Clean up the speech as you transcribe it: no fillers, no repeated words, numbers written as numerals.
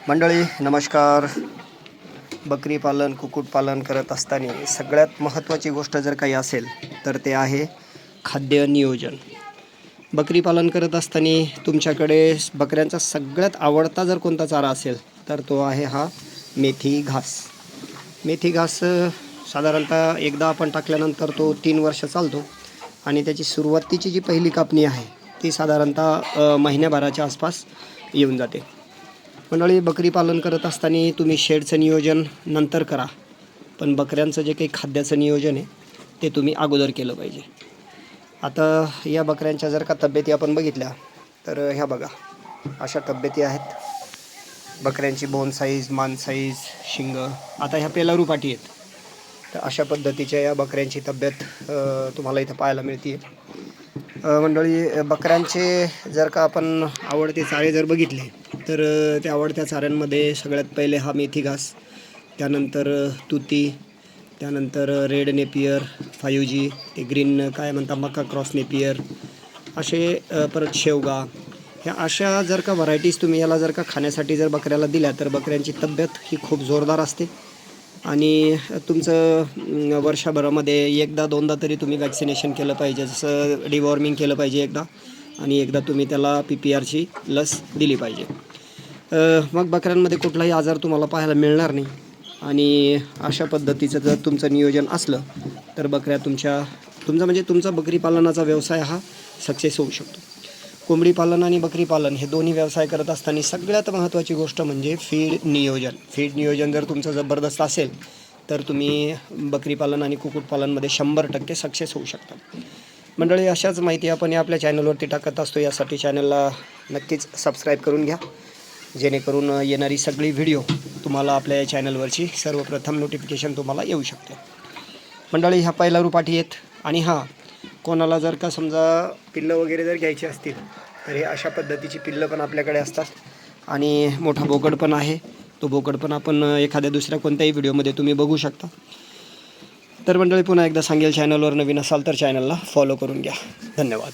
मंडळी नमस्कार. बकरी पालन कुक्कुटपालन करत असताना सगळ्यात महत्त्वाची गोष्ट जर काही असेल तर ते आहे खाद्य नियोजन. बकरी पालन करत असताना तुमच्याकडे बकऱ्यांचा सगळ्यात आवडता जर कोणता चारा असेल तर तो आहे हा मेथी घास. मेथी घास साधारणतः एकदा आपण टाकल्यानंतर तो 3 वर्ष चालतो आणि त्याची सुरुवातीची जी पहिली कापणी आहे ती साधारणतः महिन्याभराच्या आसपास येऊन जाते. मंडळी बकरी पालन करत असताना तुम्ही शेडचं नियोजन नंतर करा, पण बकऱ्यांचं जे काही खाद्याचं नियोजन आहे ते तुम्ही अगोदर केलं पाहिजे. आता या बकऱ्यांच्या जर का तब्येती आपण बघितल्या तर ह्या बघा अशा तब्येती आहेत. बकऱ्यांची बोन साईज, मान साईज, शिंग आता ह्या पेलारू पाटी आहेत. तर अशा पद्धतीच्या या बकऱ्यांची तब्येत तुम्हाला इथं पाहायला मिळते. मंडळी बकऱ्यांचे जर का आपण आवडते चारे जर बघितले तर त्या आवडत्या चाऱ्यांमध्ये सगळ्यात पहिले हा मेथी घास, त्यानंतर तुती, त्यानंतर रेड नेपियर 5G, ते ग्रीन काय म्हणतात मका क्रॉस नेपियर असे, परत शेवगा, ह्या अशा जर का व्हरायटीज तुम्ही याला जर का खाण्यासाठी जर बकऱ्याला दिल्या तर बकऱ्यांची तब्येत ही खूप जोरदार असते. आणि तुमचं वर्षभरामध्ये एकदा दोनदा तरी तुम्ही वॅक्सिनेशन केलं पाहिजे. जसं डिवॉर्मिंग केलं पाहिजे एकदा, आणि एकदा तुम्ही त्याला PPRची लस दिली पाहिजे. मग बकऱ्यांमध्ये कुठलाही आजार तुम्हाला पाहायला मिळणार नाही. आणि अशा पद्धतीचं जर तुमचं नियोजन असलं तर बकऱ्या तुमचा बकरी पालनाचा व्यवसाय हा सक्सेस होऊ शकतो. कोंबडी पालन आणि बकरी पालन हे दोन्ही व्यवसाय करत असताना सगळ्यात महत्त्वाची गोष्ट म्हणजे फीड नियोजन जर तुमचं जबरदस्त असेल तर तुम्ही बकरी पालन आणि कुक्कुटपालनमध्ये 100% सक्सेस होऊ शकता. मंडळी अशाच माहिती आपण आपल्या चॅनलवरती टाकत असतो. यासाठी चॅनलला नक्कीच सबस्क्राईब करून घ्या, जेणेकरून येणारी सगळी व्हिडिओ तुम्हाला आपल्या या चॅनलवरची सर्वप्रथम नोटिफिकेशन तुम्हाला येऊ शकते. मंडळी ह्या पहिला रुपाठी आहेत. आणि कोणाला जर का समजा पिल्लं वगैरे जर घ्यायची असतील तर हे अशा पद्धतीची पिल्लं पण आपल्याकडे असतात. आणि मोठा बोकड पण आहे. तो बोकड पण आपण एखाद्या दुसऱ्या कोणत्याही व्हिडिओमध्ये तुम्ही बघू शकता. तर मंडळी पुन्हा एकदा सांगेल, चॅनलवर नवीन असाल तर चॅनलला फॉलो करून घ्या. धन्यवाद.